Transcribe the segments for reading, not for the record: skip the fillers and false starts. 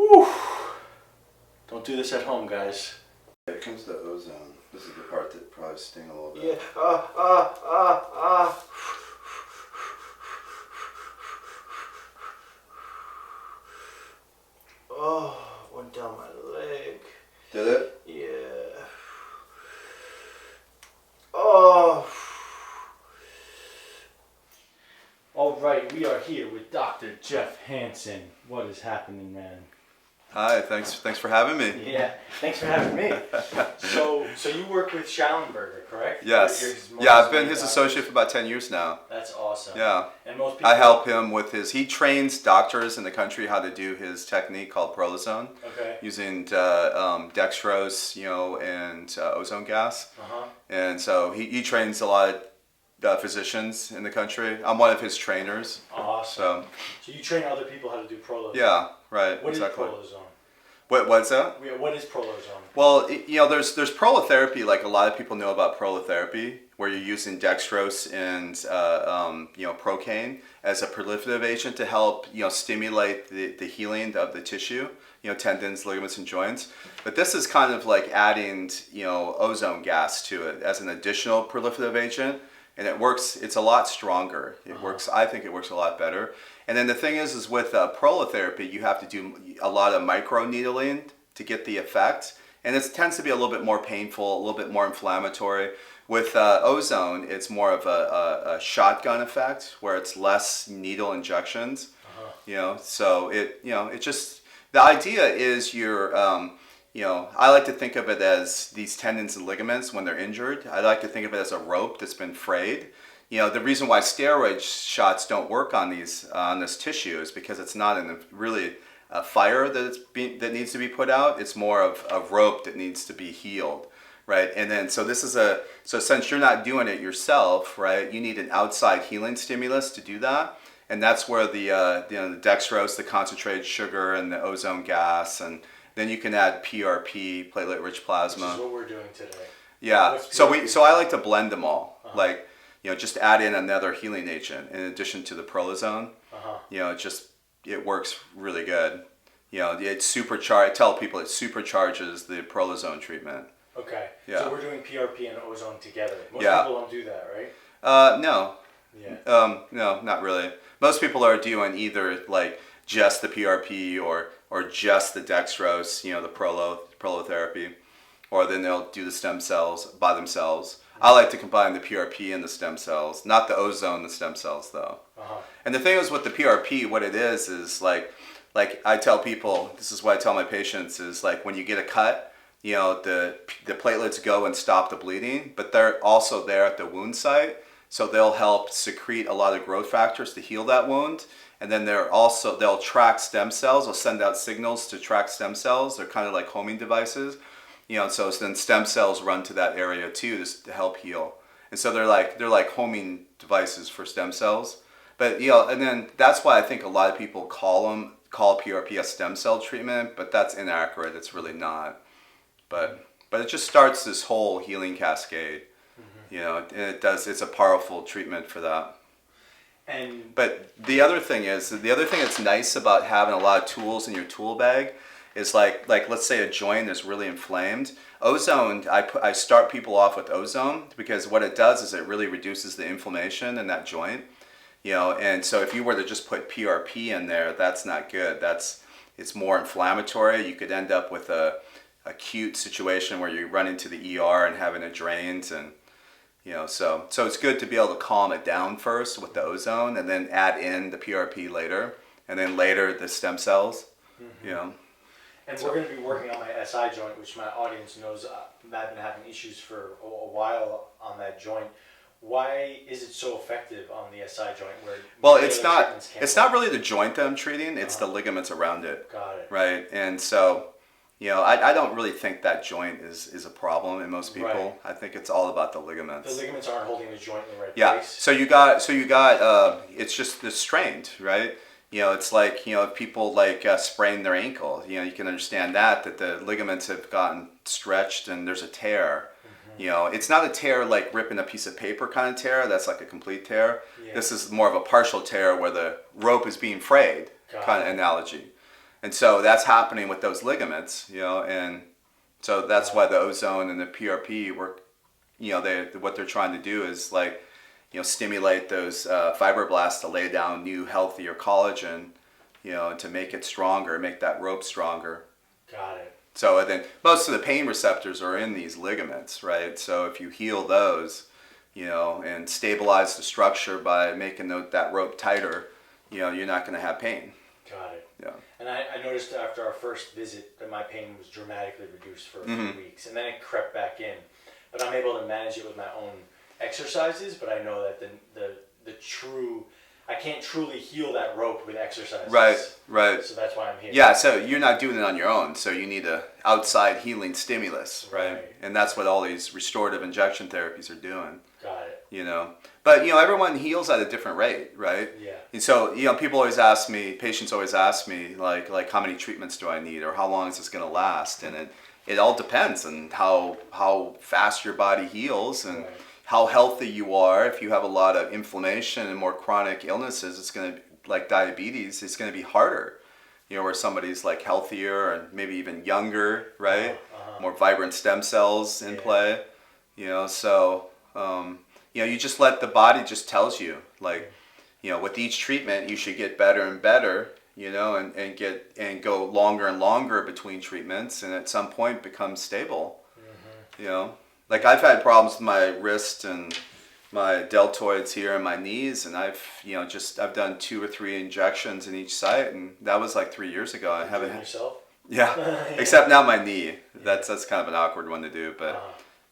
Whew. Don't do this at home, guys. Here comes the ozone. This is the part that probably sting a little bit. Yeah. Oh, went down my leg. Did it? Yeah. Oh. All right, we are here with Dr. Jeff Hansen. What is happening, man? Hi, thanks for having me. Yeah, thanks for having me. So you work with Schallenberger, correct? Yes. Yeah, I've been his associate for about 10 years now. That's awesome. Yeah. And most people... I help him with he trains doctors in the country how to do his technique called Prolozone. Okay. Using dextrose, and ozone gas. Uh-huh. And so he trains a lot of physicians in the country. I'm one of his trainers. Awesome. So you train other people how to do Prolozone? Yeah, right. What exactly. is Prolozone? What's that? What is Prolozone? Well, there's prolotherapy. Like a lot of people know about prolotherapy, where you're using dextrose and procaine as a proliferative agent to help stimulate the healing of the tissue, tendons, ligaments, and joints. But this is kind of like adding ozone gas to it as an additional proliferative agent, and it works. It's a lot stronger. It works. I think it works a lot better. And then the thing is with prolotherapy, you have to do a lot of micro needling to get the effect. And it tends to be a little bit more painful, a little bit more inflammatory. With ozone, it's more of a shotgun effect where it's less needle injections. So it just, the idea is I like to think of it as these tendons and ligaments when they're injured. I like to think of it as a rope that's been frayed. The reason why steroid shots don't work on this tissue is because it's not really a fire that needs to be put out. It's more of a rope that needs to be healed, right? And then so since you're not doing it yourself, right? You need an outside healing stimulus to do that, and that's where the dextrose, the concentrated sugar, and the ozone gas, and then you can add PRP, platelet-rich plasma. Which is what we're doing today. Yeah. So I like to blend them all, just add in another healing agent in addition to the Prolozone. It works really good. It supercharges. I tell people it supercharges the Prolozone treatment. Okay. Yeah. So we're doing PRP and ozone together. Most Yeah. people don't do that, right? No. Yeah. No, not really. Most people are doing either like just the PRP or just the dextrose, the prolotherapy, or then they'll do the stem cells by themselves. I like to combine the PRP and the stem cells, not the ozone, the stem cells though. And the thing is with the PRP, what it is like I tell people, this is what I tell my patients, is like when you get a cut, the platelets go and stop the bleeding, but they're also there at the wound site, so they'll help secrete a lot of growth factors to heal that wound. And then they'll track stem cells. They'll send out signals to track stem cells. They're kind of like homing devices. So then stem cells run to that area too to help heal. And so they're like homing devices for stem cells. But and then that's why I think a lot of people call PRP a stem cell treatment, but that's inaccurate. It's really not. But it just starts this whole healing cascade. And it's a powerful treatment for that. But the other thing that's nice about having a lot of tools in your tool bag is like let's say a joint is really inflamed. Ozone, I start people off with ozone because what it does is it really reduces the inflammation in that joint. And so if you were to just put PRP in there, that's not good. It's more inflammatory. You could end up with a acute situation where you run into the ER and having it drained, and so it's good to be able to calm it down first with the ozone and then add in the PRP later, and then later the stem cells. And we're going to be working on my SI joint, which my audience knows I've been having issues for a while on that joint. Why is it so effective on the SI joint? Well, it's not really the joint that I'm treating, it's the ligaments around it. Got it. Right, and so I don't really think that joint is a problem in most people. Right. I think it's all about the ligaments. The ligaments aren't holding the joint in the right place. Yeah. So you got it's just strained, right? It's like if people sprain their ankle. You can understand that the ligaments have gotten stretched and there's a tear. It's not a tear like ripping a piece of paper kind of tear. That's like a complete tear. Yeah. This is more of a partial tear where the rope is being frayed kind of analogy. And so that's happening with those ligaments, and so that's why the ozone and the PRP work. What they're trying to do is like, stimulate those fibroblasts to lay down new, healthier collagen, to make it stronger, make that rope stronger. Got it. So then most of the pain receptors are in these ligaments, right? So if you heal those, and stabilize the structure by making that rope tighter, you're not going to have pain. Got it. Yeah. And I noticed after our first visit that my pain was dramatically reduced for a few weeks, and then it crept back in. But I'm able to manage it with my own exercises. But I know that I can't truly heal that rope with exercises. Right. So that's why I'm here. Yeah, so you're not doing it on your own. So you need a outside healing stimulus, right? And that's what all these restorative injection therapies are doing. Got it. But everyone heals at a different rate, right? Yeah. And so patients always ask me like how many treatments do I need, or how long is this going to last? And it all depends on how fast your body heals and how healthy you are. If you have a lot of inflammation and more chronic illnesses, it's going to, like diabetes, it's going to be harder. Where somebody's like healthier and maybe even younger, right? More vibrant stem cells in play. So you just let the body just tells you, like, with each treatment you should get better and better, and go longer and longer between treatments, and at some point become stable. Like I've had problems with my wrist and my deltoids here and my knees, and I've done 2 or 3 injections in each site, and that was like 3 years ago. I haven't yourself. Yeah, except now my knee. That's kind of an awkward one to do,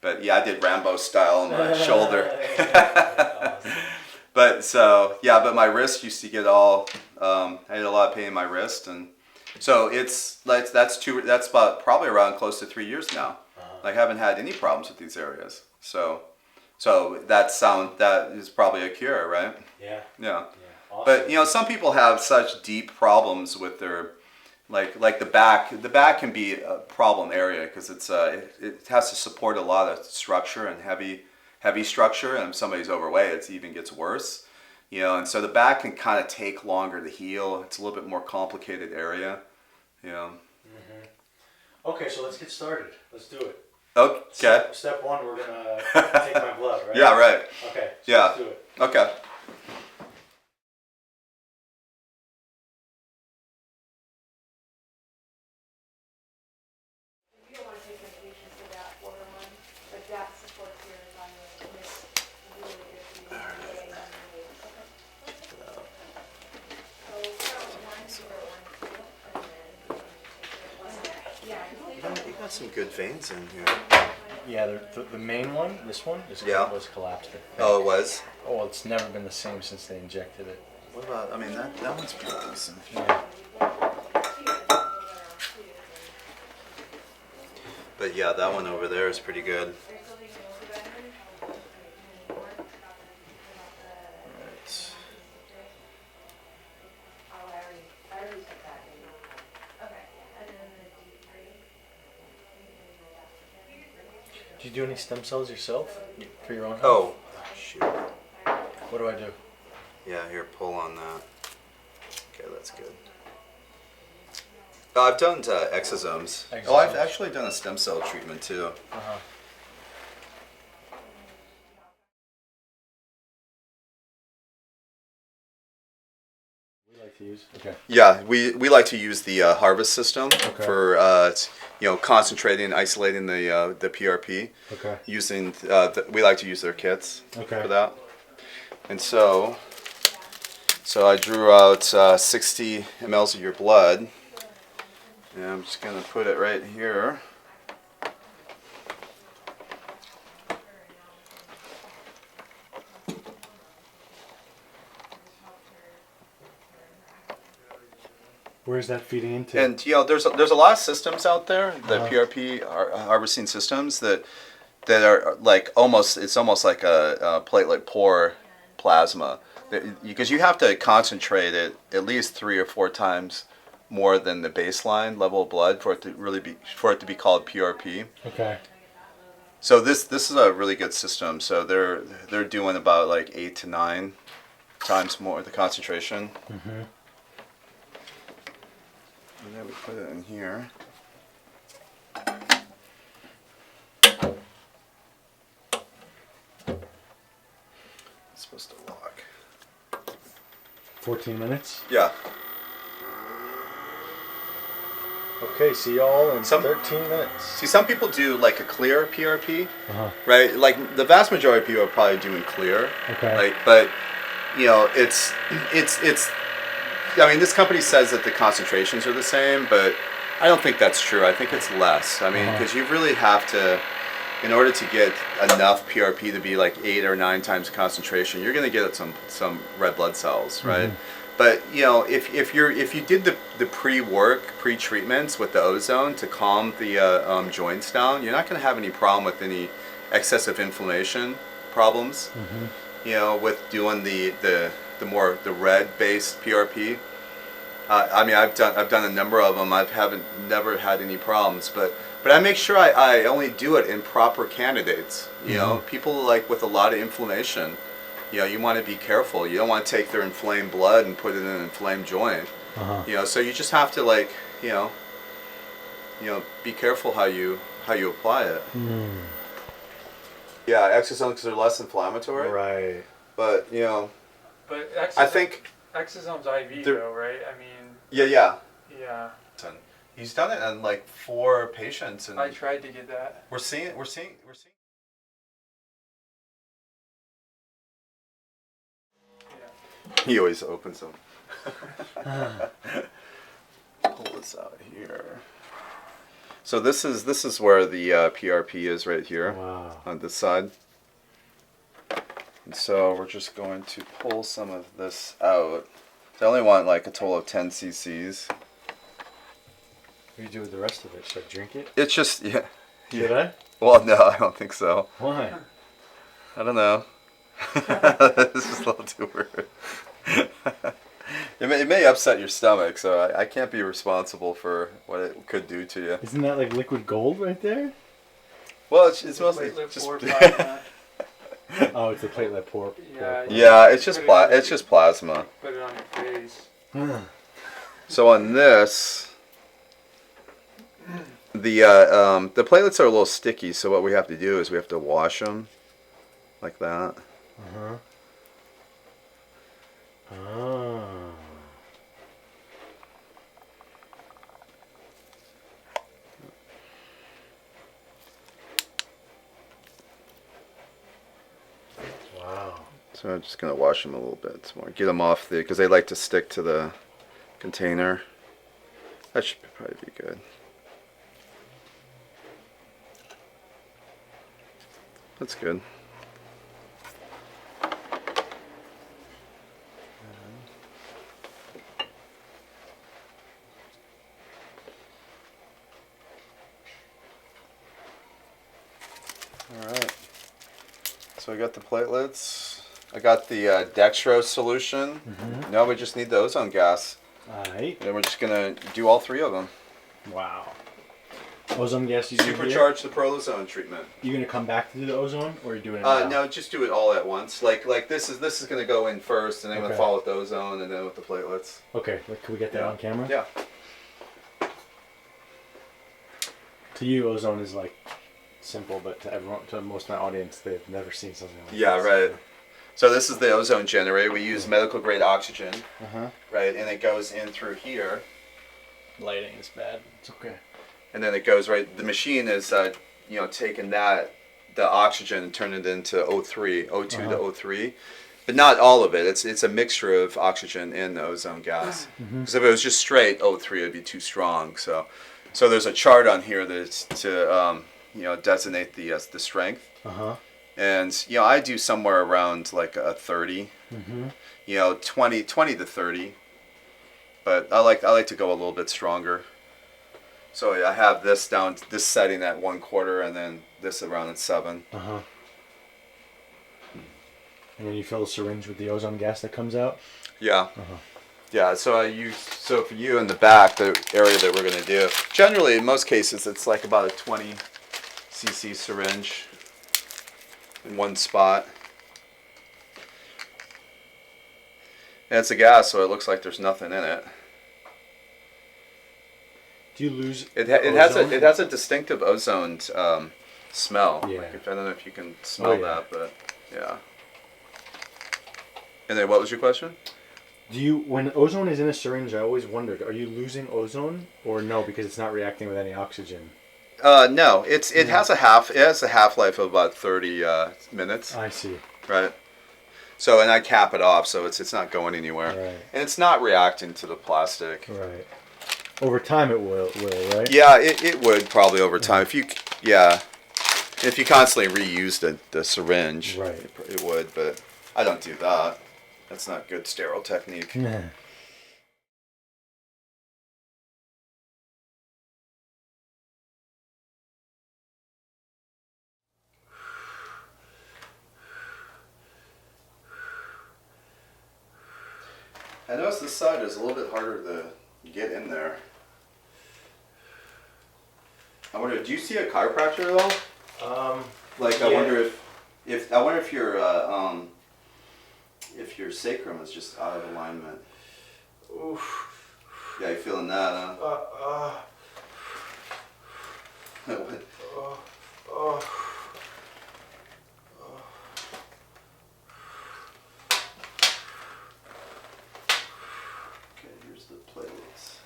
but yeah, I did Rambo style on my shoulder. But my wrist used to get all. I had a lot of pain in my wrist, and so that's about probably around close to 3 years now. I haven't had any problems with these areas. So that is probably a cure, right? Yeah. Yeah. Awesome. But some people have such deep problems with their like the back. The back can be a problem area because it has to support a lot of structure and heavy structure, and if somebody's overweight, it even gets worse. And so the back can kind of take longer to heal. It's a little bit more complicated area. Okay, so let's get started. Let's do it. Okay. Step 1, we're gonna take my blood, right? Yeah, right. Okay. So Yeah. Let's do it. Okay. You don't want to take medications for that borderline, but that supports your evaluation. It's really good for you. So start with 1, 0, 1, 2, and then you take one there. Yeah. You got some good veins in here. Yeah, the main one, this one, was collapsed. Oh, it was? Oh, well, it's never been the same since they injected it. What about, that one's pretty decent. Yeah. But yeah, that one over there is pretty good. Did you do any stem cells yourself for your own health? Oh, shoot. What do I do? Yeah, here, pull on that. Okay, that's good. I've done exosomes. Oh, I've actually done a stem cell treatment too. We like to use. Okay. Yeah, we like to use the harvest system for concentrating and isolating the PRP. Okay. Using we like to use their kits for that. And so I drew out 60 mLs of your blood, and I'm just gonna put it right here. Where's that feeding into? And there's a lot of systems out there, the PRP harvesting systems that are like it's almost like a platelet poor plasma, because you have to concentrate it at least 3 or 4 times more than the baseline level of blood for it to be called PRP. Okay. So this is a really good system. So they're doing about like 8 to 9 times more the concentration. And then we put it in here. It's supposed to lock. 14 minutes. Yeah. Okay, see y'all in Some- 13 minutes. See, some people do like a clear PRP, Uh-huh. right? Like the vast majority of people are probably doing clear. Okay. Like, but you know, it's. I mean, this company says that the concentrations are the same, but I don't think that's true. I think it's less. I mean, because you really have to, in order to get enough PRP to be like 8 or 9 times the concentration, you're going to get some red blood cells, right? But you know, if you did the pre-treatments with the ozone to calm the joints down, you're not going to have any problem with any excessive inflammation problems. You know, with doing the red based PRP. I mean, I've done a number of them. Never had any problems, but I make sure I only do it in proper candidates. You know, people like with a lot of inflammation. You know, you want to be careful. You don't want to take their inflamed blood and put it in an inflamed joint. You know, so you just have to like, you know, be careful how you apply it. Yeah, exosomes because they're less inflammatory. Right. But you know, But I think exosomes IV they're- though, right? I mean, yeah. yeah. He's done it on like 4 patients, and I tried to get that. we're seeing. Yeah. He always opens them. Pull this out here. So this is where the PRP is right here. Wow. On this side. And so we're just going to pull some of this out. I only want like a total of 10 cc's. What do you do with the rest of it? Should I drink it? It's just yeah. Should I? Well, no, I don't think so. Why? I don't know. This is a little too weird. It may upset your stomach, so I can't be responsible for what it could do to you. Isn't that like liquid gold right there? Well, it's mostly Platelet just. pour plasma. Oh, it's a platelet pour. Yeah. Yeah, it's just plasma. Put it on your face. So on this, the platelets are a little sticky. So what we have to do is we have to wash them, like that. Oh. Wow. So I'm just gonna wash them a little bit more, get them off because they like to stick to the container. That should probably be good. That's good. All right. So I got the platelets. I got the dextrose solution. Now we just need the ozone gas. Alright. And we're just gonna do all 3 of them. Wow. Ozone gas you do here? Supercharge the prolozone treatment. You gonna come back to do the ozone, or are you doing it now? No, just do it all at once. Like this is gonna go in first, and then I'm Okay. gonna follow with the ozone, and then with the platelets. Okay, can we get that Yeah. on camera? Yeah. To you, ozone is like simple, but to everyone, to most of my audience, they've never seen something like this. Yeah, right. So this is the ozone generator. We use medical grade oxygen, right, and it goes in through here, Lighting is bad. It's okay. and then it goes right. The machine is, taking the oxygen and turning it into O2 to O3, but not all of it. It's a mixture of oxygen and the ozone gas. Because if it was just straight O3, it'd be too strong. So there's a chart on here that's to designate the strength. And I do somewhere around like a 30, 20 to 30. But I like to go a little bit stronger. So I have this setting at 1/4, and then this around at 7. And then you fill the syringe with the ozone gas that comes out. Yeah. Yeah. So for you in the back, the area that we're gonna do, generally in most cases it's like about a 20 cc syringe in one spot. And it's a gas, so it looks like there's nothing in it. Do you lose? It ozone? has a distinctive ozone smell. Yeah. Like I don't know if you can smell yeah. that, but yeah. And then what was your question? Do you, when ozone is in a syringe, I always wondered, are you losing ozone or no, because it's not reacting with any oxygen? No, it has a half-life of about 30 minutes. I see. Right. So and I cap it off, so it's not going anywhere, Right. and it's not reacting to the plastic. Right. Over time, it will, right? Yeah, it would probably over time if you constantly reuse the syringe. Right. It would, but I don't do that. That's not good sterile technique. Yeah. I noticed this side is a little bit harder to get in there. I wonder, do you see a chiropractor at all? Like, I yeah. wonder if your sacrum is just out of alignment. Oof. Yeah, you feeling that, huh? Okay, here's the platelets.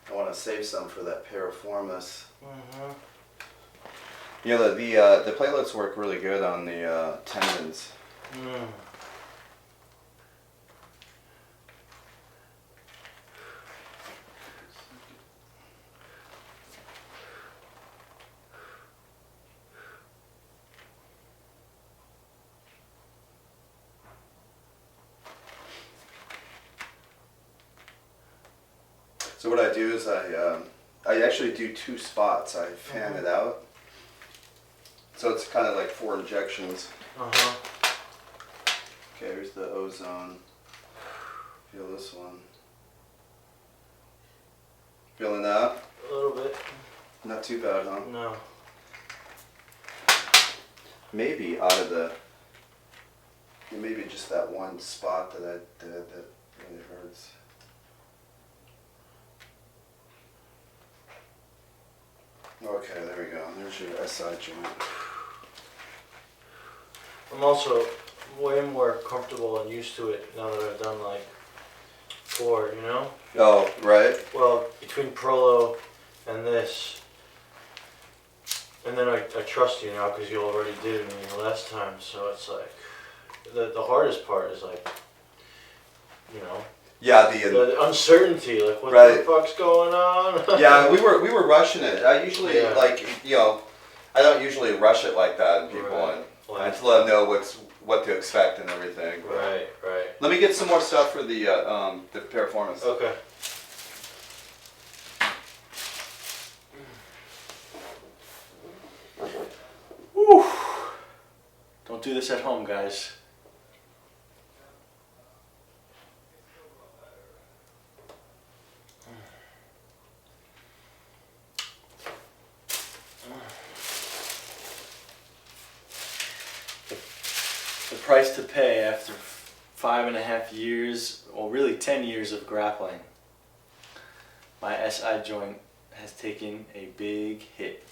I want to save some for that piriformis. Mm-hmm. You know, the platelets work really good on the tendons. Mm. So what I do is I actually do 2 spots. I fan it out. So it's kind of like 4 injections. Uh-huh. Okay, here's the ozone. Feel this one. Feeling that? A little bit. Not too bad, huh? No. Maybe out of the, maybe just that one spot that really hurts. Okay, there we go. There's your SI joint. I'm also way more comfortable and used to it now that I've done like 4, you know? Oh, right. Well, between Prolo and this, and then I trust you now because you already did me the last time, so it's like, the hardest part is like, you know, Yeah, the uncertainty, like what Right. the fuck's going on? yeah, we were rushing it. I usually Yeah. I don't usually rush it like that in people, Right. and I Like, just let them know what to expect and everything. But right. let me get some more stuff for the piriformis. Okay. Whew. Don't do this at home, guys. The price to pay after 5.5 years, or really 10 years of grappling. My SI joint has taken a big hit.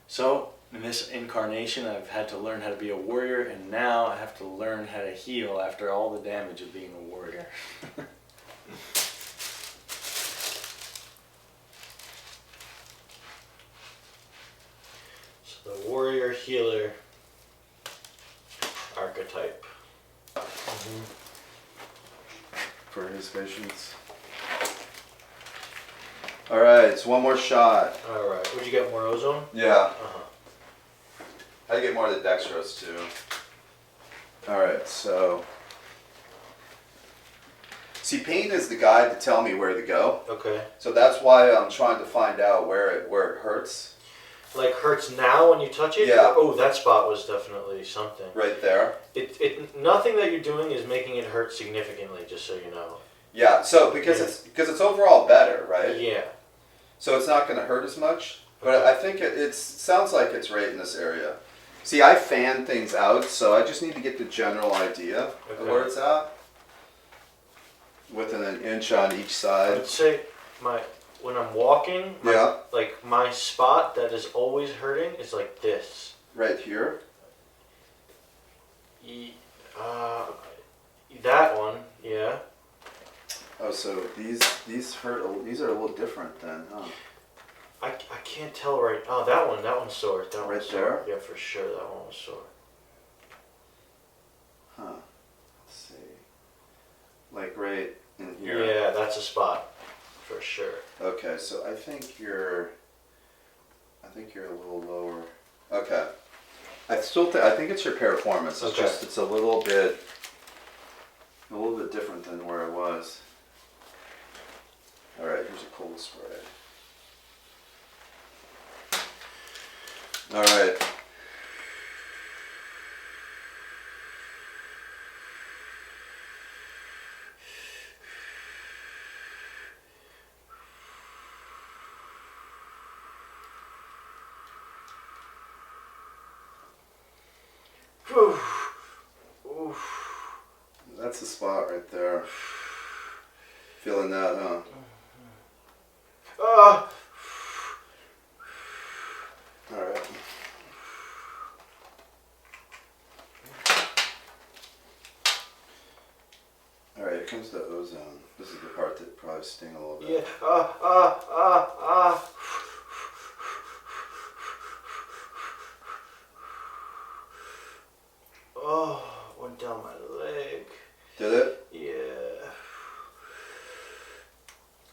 So, in this incarnation, I've had to learn how to be a warrior, and now I have to learn how to heal after all the damage of being a warrior. So the warrior healer archetype. For his patients. All right, so one more shot. Alright, would you get more ozone? Yeah, Uh-huh. I get more of the dextrose too. All right, so see, pain is the guide to tell me where to go. Okay. So that's why I'm trying to find out where it hurts. Like hurts now when you touch it? Yeah. Oh, that spot was definitely something. Right there. Nothing that you're doing is making it hurt significantly, just so you know. Yeah. So because it's overall better, right? Yeah. So it's not going to hurt as much. But I think it sounds like it's right in this area. See, I fan things out, so I just need to get the general idea of Okay. where it's at. Within an inch on each I side. would say when I'm walking, Yeah, like my spot that is always hurting is like this. right here. That one, yeah. Oh, so these hurt. These are a little different then, huh? I can't tell right. Oh, that one's sore. That Right one's sore. there? Yeah, for sure, that one was sore. Huh. Let's see. Like right in here. Yeah, that's a spot, for sure. Okay, so I think you're a little lower. Okay. I think it's your piriformis. It's Okay. just it's a little bit different than where it was. All right, here's a cold spray. All right. Whew. Oof. That's the spot right there. Feeling that, huh? Ah. All right. All right, here comes the ozone. This is the part that probably sting a little bit. Yeah. Oh, went down my leg. Did it? Yeah.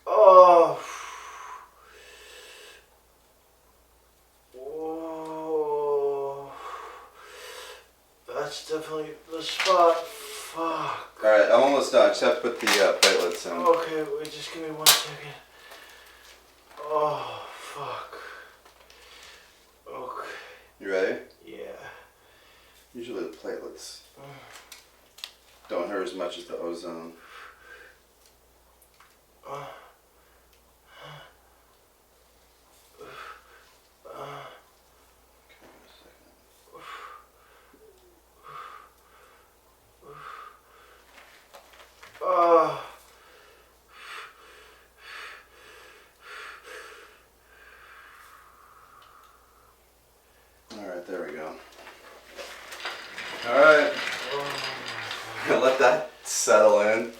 Oh. Whoa. That's definitely the spot. Fuck. All right, I'm almost done. I just have to put the platelets in. Okay, wait, just give me 1 second. Oh, fuck. Okay. You ready? Yeah. Usually the platelets don't hurt as much as the ozone. All right, there we go. All right, let that settle in.